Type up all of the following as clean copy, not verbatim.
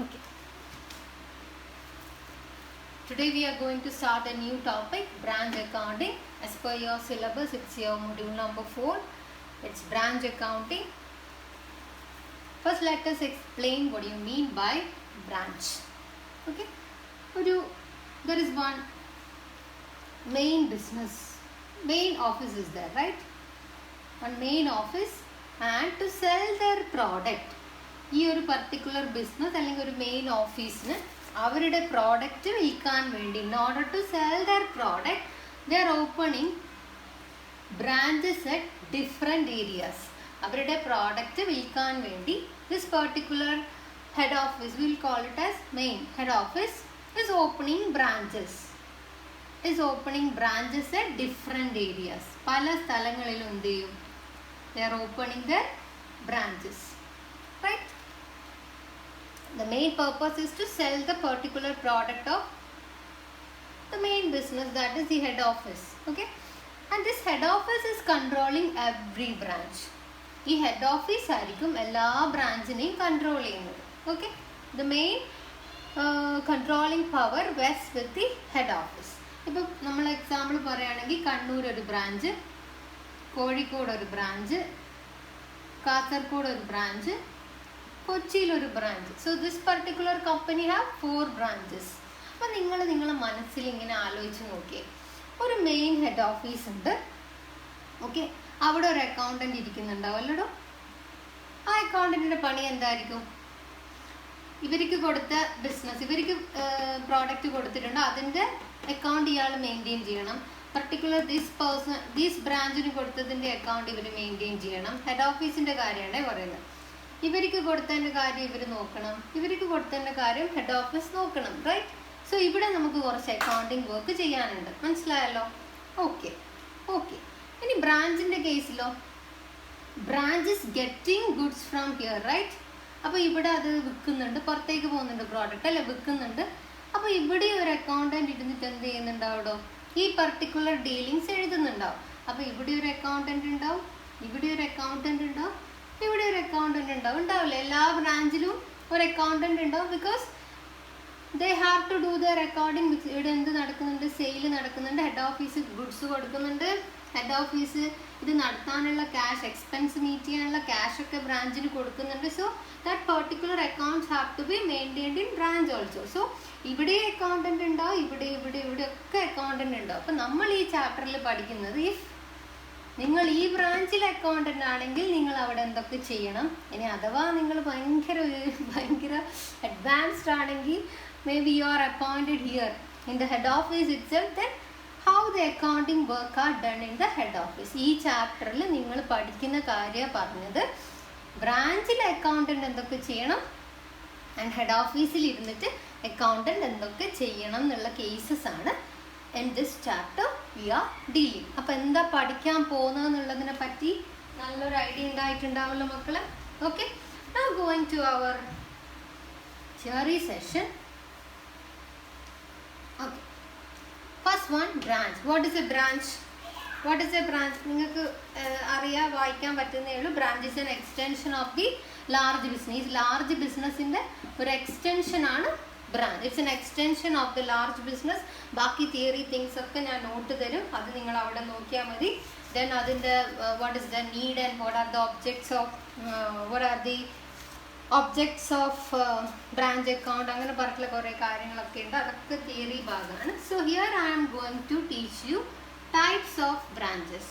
Okay. Today we are going to start a new topic, branch accounting. As per your syllabus, it's your module number 4. It's branch accounting. First, let us explain what you mean by branch. Okay. There is one main business. Main office is there, right? One main office, and to sell their product. ഈ ഒരു particular business അല്ലെങ്കിൽ ഒരു main ഓഫീസിന് അവരുടെ product വിൽക്കാൻ വേണ്ടി in order to sell their product they are opening branches at different areas. അവരുടെ product വിൽക്കാൻ വേണ്ടി this particular head office will call it as main head office is opening branches at different areas. പല സ്ഥലങ്ങളിലും എന്ത് ചെയ്യും? They are opening their branches, right? The main purpose is to sell the particular product of the main business, that is the head office. Okay, and this head office is controlling every branch. ഈ head office ആയിരിക്കും എല്ലാ ബ്രാഞ്ചിനെയും control ചെയ്യുന്നത്. Okay, the main controlling power rests with the head office. ഇപ്പം നമ്മൾ example പറയുകയാണെങ്കിൽ കണ്ണൂർ ഒരു branch, Kozhikode ഒരു branch, Kasaragod ഒരു ബ്രാഞ്ച്, കൊച്ചിയിൽ ഒരു branch. So this particular company have 4 branches. അപ്പം നിങ്ങളെ മനസ്സിൽ ഇങ്ങനെ ആലോചിച്ച് നോക്കിയേ, ഒരു മെയിൻ ഹെഡ് ഓഫീസ് ഉണ്ട്. ഓക്കെ, അവിടെ ഒരു അക്കൗണ്ടന്റ് ഇരിക്കുന്നുണ്ടാവല്ലോ. ആ അക്കൗണ്ടന്റിന്റെ പണി എന്തായിരിക്കും? ഇവർക്ക് കൊടുത്ത ബിസിനസ്, ഇവർക്ക് പ്രോഡക്റ്റ് കൊടുത്തിട്ടുണ്ട്, അതിൻ്റെ അക്കൗണ്ട് ഇയാൾ മെയിൻറ്റെയിൻ ചെയ്യണം. പർട്ടിക്കുലർ ദിസ് ബ്രാഞ്ചിന് കൊടുത്തതിൻ്റെ അക്കൗണ്ട് ഇവർ മെയിൻറ്റെയിൻ ചെയ്യണം. ഹെഡ് ഓഫീസിൻ്റെ കാര്യമാണ് പറയുന്നത്. ഇവർക്ക് കൊടുത്തതിൻ്റെ കാര്യം ഇവർ നോക്കണം, ഇവർക്ക് കൊടുത്തതിൻ്റെ കാര്യം ഹെഡ് ഓഫീസ് നോക്കണം, റൈറ്റ്? സോ ഇവിടെ നമുക്ക് കുറച്ച് അക്കൗണ്ടിങ് വർക്ക് ചെയ്യാനുണ്ട്. മനസ്സിലായല്ലോ? ഓക്കെ. ഇനി ബ്രാഞ്ചിൻ്റെ കേസിലോ, branch is getting goods from here, right? അപ്പോൾ ഇവിടെ അത് വിൽക്കുന്നുണ്ട്, പുറത്തേക്ക് പോകുന്നുണ്ട് പ്രോഡക്റ്റ് അല്ലേ, വിൽക്കുന്നുണ്ട്. അപ്പോൾ ഇവിടെ ഒരു അക്കൗണ്ടന്റ് ഇരുന്നിട്ട് എന്ത് ചെയ്യുന്നുണ്ടാവോ? ഈ പർട്ടിക്കുലർ ഡീലിങ്സ് എഴുതുന്നുണ്ടാവും. അപ്പോൾ ഇവിടെ ഒരു അക്കൗണ്ടന്റ് ഉണ്ടാവും, ഇവിടെ ഒരു അക്കൗണ്ടന്റ് ഉണ്ടാവും, ഇവിടെ ഒരു അക്കൗണ്ടന്റ് ഉണ്ടാവില്ല. എല്ലാ ബ്രാഞ്ചിലും ഒരു അക്കൗണ്ടന്റ് ഉണ്ടാവും. Because they have to do their accounting. ഇവിടെ എന്ത് നടക്കുന്നുണ്ട്? സെയിൽ നടക്കുന്നുണ്ട്, ഹെഡ് ഓഫീസ് ഗുഡ്സ് കൊടുക്കുന്നുണ്ട്, ഹെഡ് ഓഫീസ് ഇത് നടത്താനുള്ള ക്യാഷ്, എക്സ്പെൻസ് മീറ്റ് ചെയ്യാനുള്ള ക്യാഷ് ഒക്കെ ബ്രാഞ്ചിന് കൊടുക്കുന്നുണ്ട്. So that particular accounts have to be maintained in branch also. So ഇവിടെ അക്കൗണ്ടന്റ് ഉണ്ടാവും, ഇവിടെ ഒക്കെ അക്കൗണ്ടന്റ് ഉണ്ടാവും. അപ്പം നമ്മൾ ഈ ചാപ്റ്ററിൽ പഠിക്കുന്നത്, ഇഫ് നിങ്ങൾ ഈ ബ്രാഞ്ചിൽ അക്കൗണ്ടന്റ് ആണെങ്കിൽ നിങ്ങൾ അവിടെ എന്തൊക്കെ ചെയ്യണം. ഇനി അഥവാ നിങ്ങൾ ഭയങ്കര അഡ്വാൻസ്ഡ് ആണെങ്കിൽ, may be you are appointed here in the head office itself, then how the accounting work are done in the head office. ഈ ചാപ്റ്ററിൽ നിങ്ങൾ പഠിക്കുന്ന കാര്യം പറഞ്ഞത് ബ്രാഞ്ചിൽ അക്കൗണ്ടന്റ് എന്തൊക്കെ ചെയ്യണം ആൻഡ് ഹെഡ് ഓഫീസിൽ ഇരുന്നിട്ട് അക്കൗണ്ടന്റ് എന്തൊക്കെ ചെയ്യണം എന്നുള്ള കേസസ് ആണ് in this chapter we are dealing. അപ്പോൾ എന്താ പഠിക്കാൻ പോകുന്നതെന്നുള്ളതിനെ പറ്റി നല്ലൊരു ഐഡിയ ഉണ്ടായിട്ടുണ്ടാവുമല്ലോ മക്കളെ. Okay, now going to our theory session. Okay, first one, branch. What is a branch? നിങ്ങൾക്ക് അറിയാൻ വായിക്കാൻ പറ്റുന്നേ ഉള്ളൂ. Branch is an extension of the large business. Large ബിസിനസിൻ്റെ ഒരു എക്സ്റ്റൻഷൻ ആണ് branch. It's an extension of the large business. ബാക്കി theory things ഒക്കെ ഞാൻ നോട്ട് തരും, അത് നിങ്ങൾ അവിടെ നോക്കിയാൽ മതി. ദെൻ അതിൻ്റെ what is the need and what are the objects of branch account, അങ്ങനെ പറഞ്ഞിട്ടുള്ള കുറേ കാര്യങ്ങളൊക്കെ ഉണ്ട്. അതൊക്കെ തിയറി ഭാഗമാണ്. So here I am going to teach you types of branches.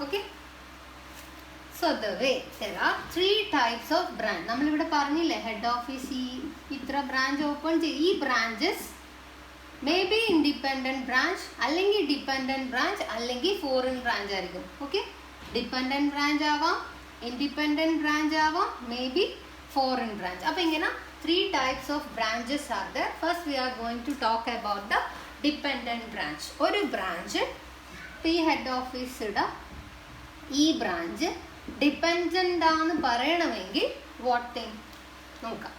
Okay, so the way there are 3 types of branch. നമ്മളിവിടെ പറഞ്ഞില്ലേ, head office ഇത്ര ബ്രാഞ്ച് ഓപ്പൺ ചെയ്യും. ഈ branches may be independent branch, അല്ലെങ്കിൽ ഡിപെൻഡൻറ്റ് ബ്രാഞ്ച്, അല്ലെങ്കിൽ foreign branch ആയിരിക്കും. Okay, dependent branch ആവാം, independent branch ആവാം, മേ ബി ഫോറിൻ ബ്രാഞ്ച്. അപ്പോൾ ഇങ്ങനെ 3 types of branches are there. First we are going to talk about the dependent branch. ഒരു branch, ഈ head office ഇടാം, ഈ ബ്രാഞ്ച് ഡിപ്പെൻഡൻ്റ് ആണെന്ന് പറയണമെങ്കിൽ വാട്ട് തിങ് നോക്കാം.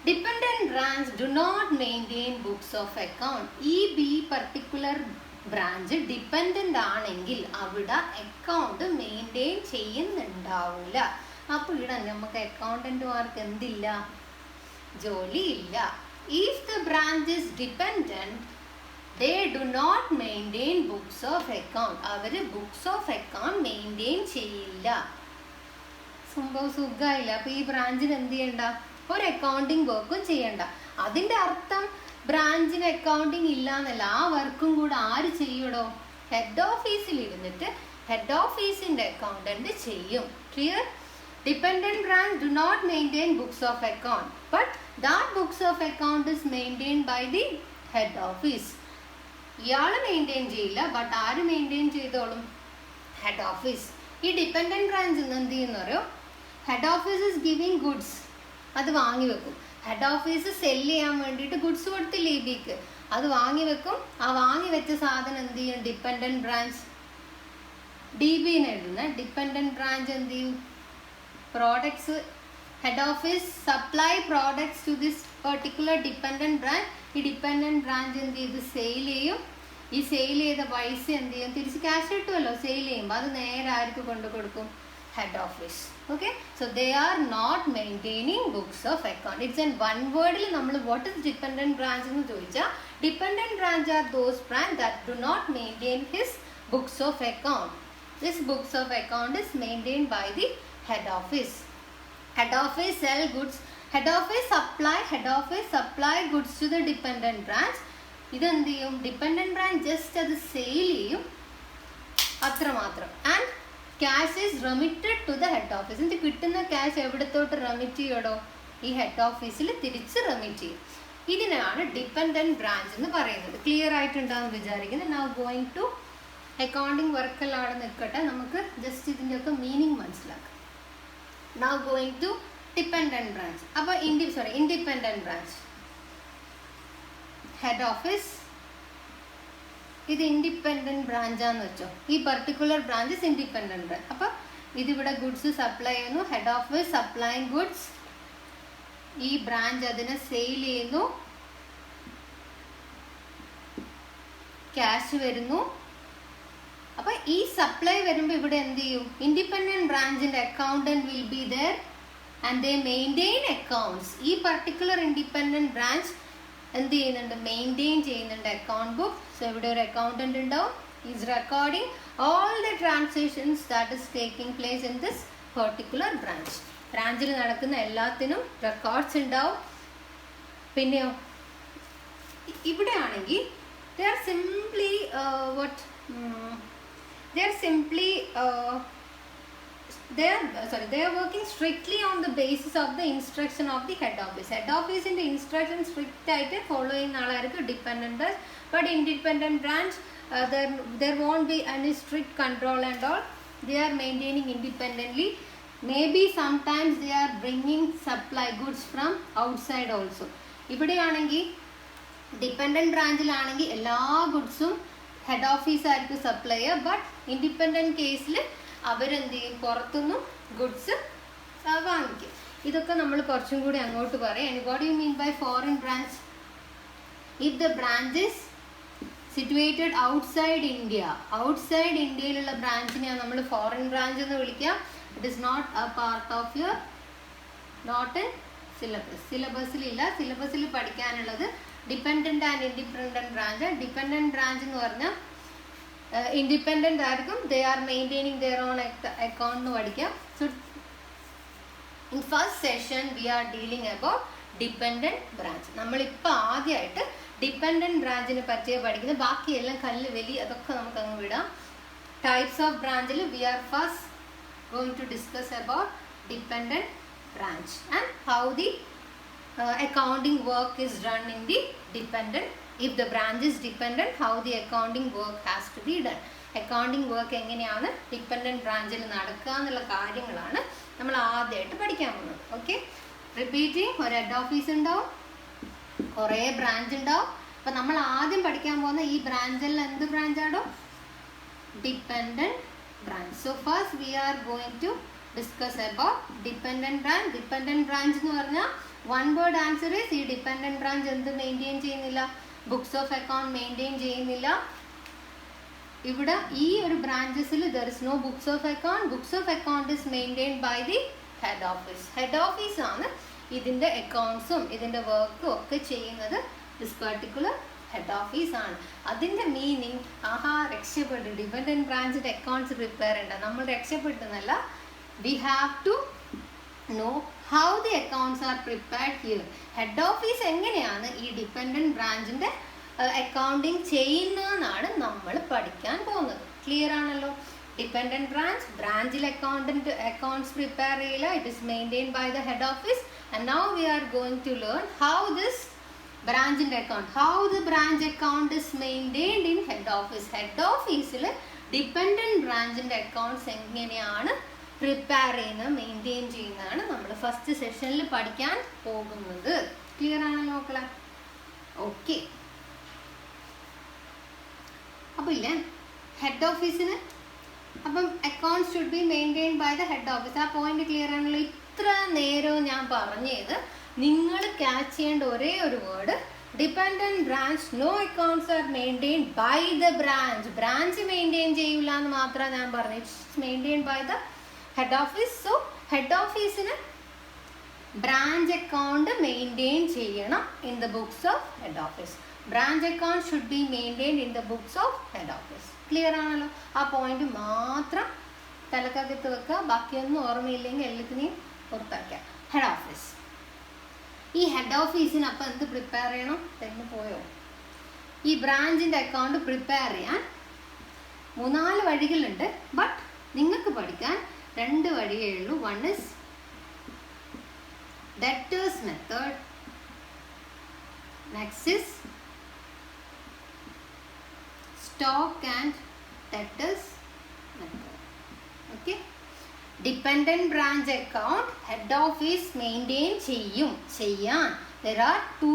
Dependent branch do not maintain books of account. ഈ പർട്ടിക്കുലർ ബ്രാഞ്ച് ഡിപ്പെൻഡൻ്റ് ആണെങ്കിൽ അവിടെ അക്കൗണ്ട് മെയിൻറ്റെയിൻ ചെയ്യുന്നുണ്ടാവില്ല. അപ്പോൾ ഇവിടെ നമുക്ക് അക്കൗണ്ടന്റുമാർക്ക് എന്തില്ല? ജോലിയില്ല. If the branch is dependent they do not maintain books of account. അവർ ബുക്സ് ഓഫ് അക്കൗണ്ട് മെയിൻറ്റെയിൻ ചെയ്യില്ല. സംഭവം സുഖമായില്ല. അപ്പോൾ ഈ ബ്രാഞ്ചിന് എന്ത് ചെയ്യണ്ട? ഒരു അക്കൗണ്ടിങ് വർക്കും ചെയ്യണ്ട. അതിൻ്റെ അർത്ഥം ബ്രാഞ്ചിന് അക്കൗണ്ടിങ് ഇല്ല എന്നല്ല. ആ വർക്കും കൂടെ ആര് ചെയ്യടോ? ഹെഡ് ഓഫീസിൽ ഇരുന്നിട്ട് ഹെഡ് ഓഫീസിൻ്റെ അക്കൗണ്ടന്റ് ചെയ്യും. Clear? Dependent branch do not maintain books of account, but that books of account is maintained by the head office. ഇയാൾ മെയിൻറ്റെയിൻ ചെയ്യില്ല, ബട്ട് ആര് മെയിൻറ്റെയിൻ ചെയ്തോളും? Head office. ഈ ഡിപ്പെൻഡൻറ്റ് ബ്രാഞ്ച് എന്ത് ചെയ്യുന്നറിയോ? Head office is giving goods, അത് വാങ്ങി വെക്കും. ഹെഡ് ഓഫീസ് സെല്ല് ചെയ്യാൻ വേണ്ടിയിട്ട് ഗുഡ്സ് കൊടുത്തില്ലേ ഈ ബിക്ക്, അത് വാങ്ങി വെക്കും. ആ വാങ്ങി വെച്ച സാധനം എന്ത് ചെയ്യും? ഡിപ്പെൻഡൻറ്റ് ബ്രാഞ്ച് DB എഴുതുന്ന ഡിപ്പെൻഡൻറ്റ് ബ്രാഞ്ച് എന്ത് ചെയ്യും? Products, head office supply products to this particular dependent branch. ഈ ഡിപ്പെൻഡൻറ്റ് ബ്രാഞ്ച് എന്ത് ചെയ്ത് സെയിൽ ചെയ്യും. ഈ സെയിൽ ചെയ്ത പൈസ എന്ത് ചെയ്യും? തിരിച്ച് ക്യാഷ് കിട്ടുമല്ലോ സെയിൽ ചെയ്യുമ്പോൾ. അത് നേരെ ആർക്ക് കൊണ്ട് കൊടുക്കും? Head office. Okay, so they are not maintaining books of account. It's in one വേർഡിൽ നമ്മൾ വാട്ട് ഇസ് ഡിപ്പെൻഡൻറ്റ് ബ്രാഞ്ച് എന്ന് ചോദിച്ചാൽ, dependent branch are those branch that do not maintain his books of account. This books of account is maintained by the head office. Head office sell goods. Head office supply goods to the dependent branch. ഇതെന്ത് ചെയ്യും? Dependent branch just അത് sale ചെയ്യും, അത്രമാത്രം. And cash is remitted to the head office. ഇത് കിട്ടുന്ന cash എവിടത്തോട്ട് remit ചെയ്യടോ? ഈ head ഓഫീസിൽ തിരിച്ച് റെമിറ്റ് ചെയ്യും. ഇതിനാണ് ഡിപ്പെൻഡൻറ്റ് ബ്രാഞ്ച് എന്ന് പറയുന്നത്. ക്ലിയർ ആയിട്ടുണ്ടാകുമെന്ന് വിചാരിക്കുന്നത്. നൗ ഗോയിങ് ടു അക്കൗണ്ടിങ് വർക്കെല്ലാം അവിടെ നിൽക്കട്ടെ, നമുക്ക് ജസ്റ്റ് ഇതിൻ്റെയൊക്കെ മീനിങ് മനസ്സിലാക്കാം. Now going to dependent branch. അപ്പോൾ independent branch, head office ഇത് ഇൻഡിപെൻഡൻറ്റ് ബ്രാഞ്ചാന്ന് വെച്ചോ. ഈ particular branch is independent branch. അപ്പോൾ ഇതിവിടെ ഗുഡ്സ് സപ്ലൈ ചെയ്യുന്നു. Head office supplying goods. ഈ ബ്രാഞ്ച് അതിനെ സെയിൽ ചെയ്യുന്നു, ക്യാഷ് വരുന്നു. അപ്പോൾ ഈ സപ്ലൈ വരുമ്പോൾ ഇവിടെ എന്ത് ചെയ്യും? ഇൻഡിപെൻഡൻറ്റ് ബ്രാഞ്ചിൻ്റെ accountant will be there and they maintain accounts. ഈ പർട്ടിക്കുലർ ഇൻഡിപെൻഡൻറ്റ് ബ്രാഞ്ച് എന്ത് ചെയ്യുന്നുണ്ട്? മെയിൻറ്റെയിൻ ചെയ്യുന്നുണ്ട് അക്കൗണ്ട് ബുക്ക്. സോ ഇവിടെ ഒരു അക്കൗണ്ടൻറ്റ് ഉണ്ടാവും. Is recording all the transactions that is taking place in this particular branch. ബ്രാഞ്ചിൽ നടക്കുന്ന എല്ലാത്തിനും റെക്കോർഡ്സ് ഉണ്ടാവും. പിന്നെയോ ഇവിടെ ആണെങ്കിൽ they are working strictly on the basis of the instruction of the head office. Head office in the instruction strict ആയിട്ട് follow ചെയ്യുന്ന ആളായിരിക്കും dependent branch. But independent branch there won't be any strict control and all. They are maintaining independently. Maybe sometimes they are bringing supply goods from outside also. ഇവിടെയാണെങ്കിൽ dependent ബ്രാഞ്ചിലാണെങ്കിൽ എല്ലാ ഗുഡ്സും head office ആയിരിക്കും supply ചെയ്യുക. But independent കേസിൽ അവരെന്ത് ചെയ്യും? പുറത്തുനിന്നും goods വാങ്ങിക്കും. ഇതൊക്കെ നമ്മൾ കുറച്ചും കൂടി അങ്ങോട്ട് പറയാം. What you mean by foreign branch? If the branch is situated outside India, outside ഇന്ത്യയിലുള്ള ബ്രാഞ്ചിനെയാണ് നമ്മൾ ഫോറിൻ ബ്രാഞ്ച് എന്ന് വിളിക്കുക. It is not a part of your not in syllabus. സിലബസിലില്ല. സിലബസിൽ പഠിക്കാനുള്ളത് dependent and independent branch. Dependent branch എന്ന് പറഞ്ഞാൽ ഇൻഡിപെൻഡൻ്റ് ആയിരിക്കും. They are maintaining their own account എന്ന് പഠിക്കാം. So in first session we are dealing about dependent branch. നമ്മളിപ്പോൾ ആദ്യമായിട്ട് ഡിപ്പെൻഡൻറ്റ് ബ്രാഞ്ചിനെ പറ്റിയേ പഠിക്കുന്നത്. ബാക്കിയെല്ലാം കല്ല് വലി അതൊക്കെ നമുക്ക് അങ്ങ് വിടാം. ടൈപ്സ് ഓഫ് ബ്രാഞ്ചിൽ we are first going to discuss about dependent branch and how the accounting work is done in the dependent. If the branch is dependent, how the accounting work has to be done. Accounting work എങ്ങനെയാണ് dependent ബ്രാഞ്ചിൽ നടക്കുക എന്നുള്ള കാര്യങ്ങളാണ് നമ്മൾ ആദ്യമായിട്ട് പഠിക്കാൻ പോകുന്നത്. Okay, repeating. ഒരു ഹെഡ് ഓഫീസ് ഉണ്ടാവും, കുറേ ബ്രാഞ്ച് ഉണ്ടാവും. അപ്പം നമ്മൾ ആദ്യം പഠിക്കാൻ പോകുന്ന ഈ ബ്രാഞ്ചിൽ എന്ത് ബ്രാഞ്ചാണോ? Dependent branch. So first we are going to discuss about dependent branch. Dependent branch എന്ന് പറഞ്ഞാൽ one word answer is ഈ dependent branch എന്ത് മെയിൻറ്റെയിൻ ചെയ്യുന്നില്ല? ബുക്സ് ഓഫ് അക്കൗണ്ട് മെയിൻറ്റെയിൻ ചെയ്യുന്നില്ല. ഇവിടെ ഈ ഒരു ബ്രാഞ്ചസിൽ there is no books of account. Books of account is maintained by the head office. ഹെഡ് ഓഫീസ് ആണ് ഇതിൻ്റെ അക്കൗണ്ട്സും ഇതിൻ്റെ വർക്കും ഒക്കെ ചെയ്യുന്നത്. ദിസ് പെർട്ടിക്കുലർ ഹെഡ് ഓഫീസ് ആണ്. അതിൻ്റെ മീനിങ് രക്ഷപ്പെട്ടു, ഡിപെൻഡൻറ്റ് ബ്രാഞ്ചിൻ്റെ അക്കൗണ്ട്സ് പ്രിപ്പയർ ചെയ്യണ്ട, നമ്മൾ രക്ഷപ്പെട്ടെന്നല്ല. We have to know how the accounts are prepared here. Head office എങ്ങനെയാണ് ഈ ഡിപെൻഡൻറ്റ് ബ്രാഞ്ചിൻ്റെ അക്കൗണ്ടിങ് ചെയ്യുന്നതെന്നാണ് നമ്മൾ പഠിക്കാൻ പോകുന്നത്. ക്ലിയർ ആണല്ലോ? ഡിപെൻഡൻറ്റ് ബ്രാഞ്ചിൽ അക്കൗണ്ട്സ് പ്രിപ്പയർ ചെയ്യില്ല. It is maintained by the head office. And now we are going to learn how this ബ്രാഞ്ചിൻ്റെ account, how the branch account is maintained in head office. Head ഓഫീസിൽ dependent ബ്രാഞ്ചിൻ്റെ accounts എങ്ങനെയാണ് prepare ചെയ്യുന്നത്, maintain ചെയ്യുന്നതാണ് നമ്മൾ first സെഷനിൽ പഠിക്കാൻ പോകുന്നത്. ക്ലിയർ ആണല്ലോ മക്കളെ? ഓക്കെ. അപ്പോൾ ഇല്ലേ ഹെഡ് ഓഫീസിന് അപ്പം accounts should be maintained by the head office. ആ പോയിന്റ് ക്ലിയർ ആണല്ലോ? ഇത്ര നേരവും ഞാൻ പറഞ്ഞത് നിങ്ങൾ ക്യാച്ച് ചെയ്യേണ്ട ഒരേ ഒരു word dependent branch. No accounts are maintained by the branch. Branch maintain ചെയ്യില്ല എന്ന് മാത്രമേ ഞാൻ പറഞ്ഞു. It's maintained by the head office. So head ഓഫീസിന് ബ്രാഞ്ച് അക്കൗണ്ട് മെയിൻറ്റെയിൻ ചെയ്യണം in the books of head office. Branch account should be maintained in the books of head office. Clear ആണല്ലോ? ആ point മാത്രം തലക്കകത്ത് വെക്കുക. ബാക്കിയൊന്നും ഓർമ്മയില്ലെങ്കിൽ എല്ലാത്തിനെയും പുറത്താക്കുക. Head office. ഈ ഹെഡ് ഓഫീസിന് അപ്പം എന്ത് പ്രിപ്പയർ ചെയ്യണം? തെങ്ങ് പോയോ? ഈ ബ്രാഞ്ചിൻ്റെ അക്കൗണ്ട് പ്രിപ്പയർ ചെയ്യാൻ 3-4 വഴികളുണ്ട്. ബട്ട് നിങ്ങൾക്ക് പഠിക്കാൻ 2 വഴിയേ ഉള്ളൂ. One is debtors method, next is stock and debtors method. Okay. Dependent branch account head office maintain ചെയ്യാൻ there are 2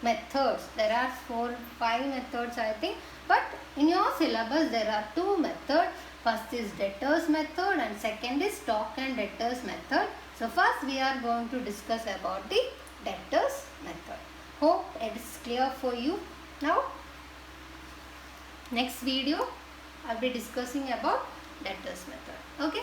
methods. There are 4-5 methods I think, but in your syllabus there are 2 methods. First is debtors method and second is stock and debtors method. So first we are going to discuss about the debtors method. Hope it is clear for you now. Next video I'll be discussing about debtors method. Okay.